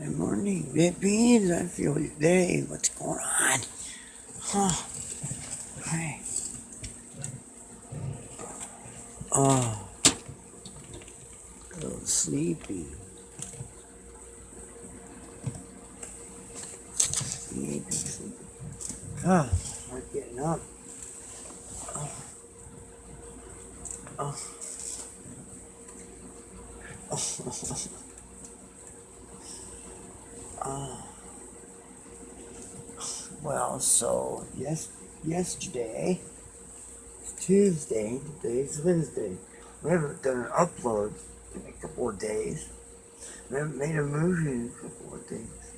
Good morning, babies. I feel you today. What's going on? Huh? Hey. Oh, a little sleepy. Sleepy. Ah, I'm getting up. Oh, oh, oh, oh. Well, so yesterday, it's Tuesday. Today's Wednesday. We haven't done an upload in a couple of days. We haven't made a movie in a couple of days.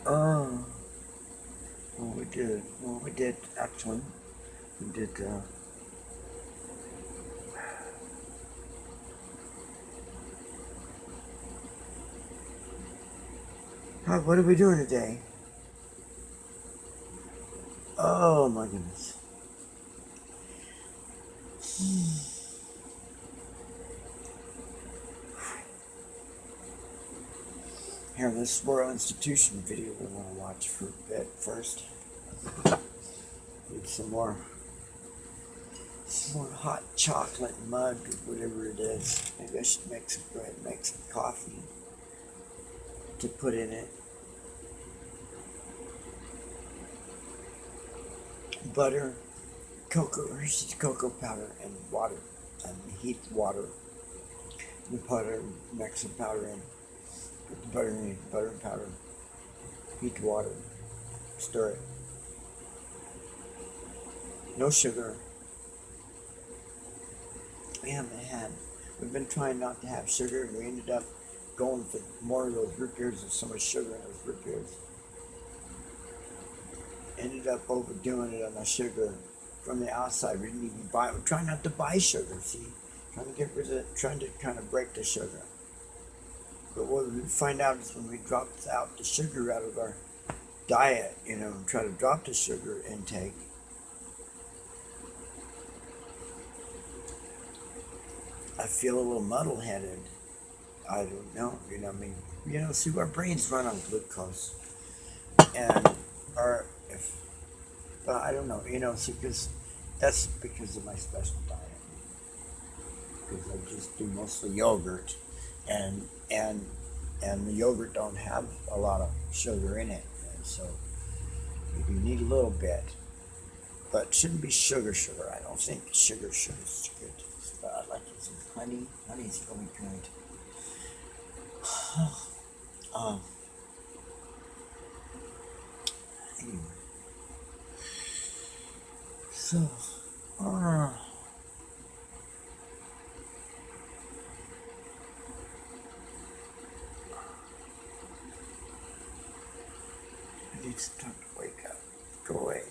Oh, well, we did. Well, we did actually. We did. What are we doing today? Oh my goodness. Here, this Royal Institution video we want to watch for a bit first. Need some more hot chocolate mud or whatever it is. Maybe I should make some bread, make some coffee to put in it. Butter, cocoa powder, and water. And heat water. And butter, mix some powder in. Put the butter in, butter and powder. Heat the water. Stir it. No sugar. We've been trying not to have sugar, and we ended up going for more of those root beers. There's so much sugar in those root beers. Ended up overdoing it on the sugar from the outside. We didn't even buy it. We're trying not to buy sugar, see? Trying to get rid of it, trying to kind of break the sugar. But what we find out is when we drop out the sugar out of our diet, and try to drop the sugar intake, I feel a little muddle-headed. I don't know, see, our brains run on glucose. And, but I don't know, see, because that's because of my special diet. Because I just do mostly yogurt, and the yogurt don't have a lot of sugar in it, and so you need a little bit, but it shouldn't be sugar. I don't think sugar is good. But I'd like some honey. Honey's really good. Anyway, so I need some time to wake up. Go away.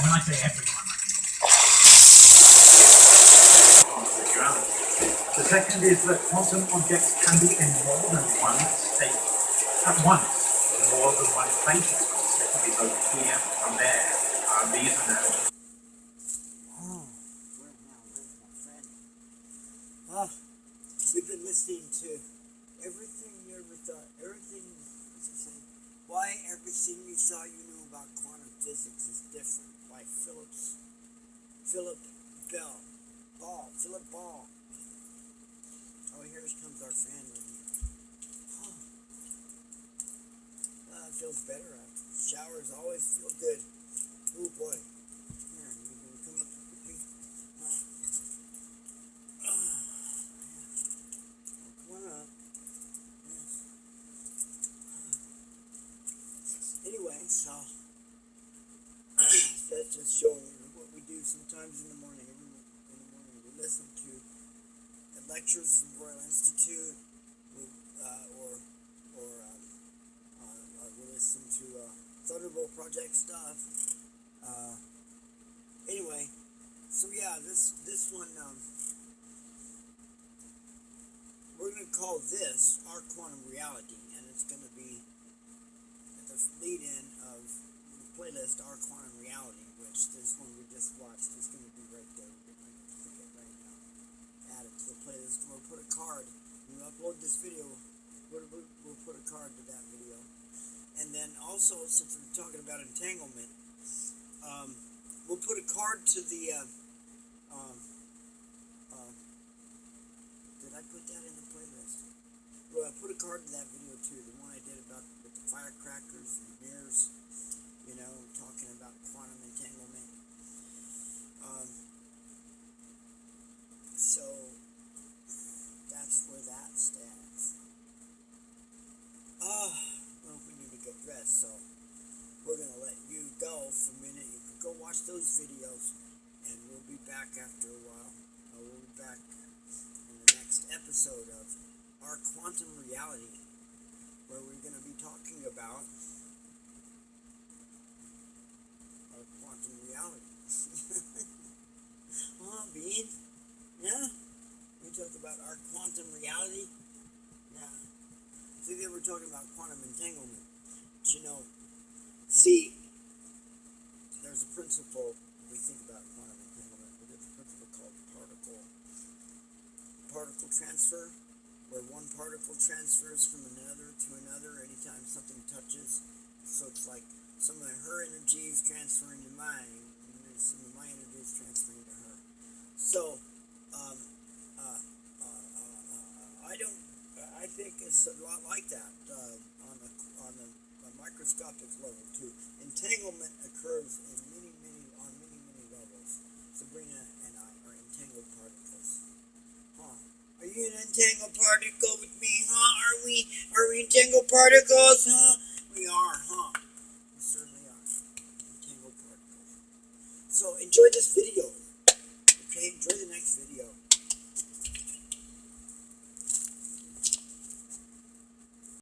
When I say everyone, the second is that quantum objects can be in more than one state at once, more than one place. They can be both here and there. These are known. Where's my friend? We've been listening to everything you ever thought. Why everything you thought you knew about quantum physics is different. By Philip Ball. Oh, here comes our fan. It feels better after. Showers always feel good. Oh boy. Here, you can come up with me. Come on up. Yes. Anyway, so that's just showing you what we do sometimes in the morning. We listen to lectures from Royal Institute, or we listen to Thunderbolt Project stuff. Anyway, so yeah, this one we're gonna call this our quantum reality, and it's gonna be the lead-in of the playlist Our Quantum Reality, which this one we just watched is gonna be right there. play this. We'll put a card. When we upload this video, we'll put a card to that video. And then also, since we're talking about entanglement, we'll put a card to the. Did I put that in the playlist? Well, I put a card to that video too. The one I did about with the firecrackers and mirrors. You know, talking about quantum entanglement. So that's where that stands. Well, we need to get dressed, so we're gonna let you go for a minute. You can go watch those videos, and we'll be back after a while. We'll be back in the next episode of Our Quantum Reality, where we're gonna be talking about our quantum reality. Bean? Yeah? We talk about our quantum reality? Yeah. See, they were talking about quantum entanglement. But you know, see, there's a principle we think about quantum entanglement. There's a principle called particle transfer, where one particle transfers from another to another anytime something touches. So it's like some of her energy is transferring to mine, and then some of my energy is transferring to her. So, I think it's a lot like that on a microscopic level too. Entanglement occurs in many levels. Sabrina and I are entangled particles. Are you an entangled particle with me? Are we entangled particles? We are, We certainly are entangled particles. So enjoy this video. Okay, enjoy the next video.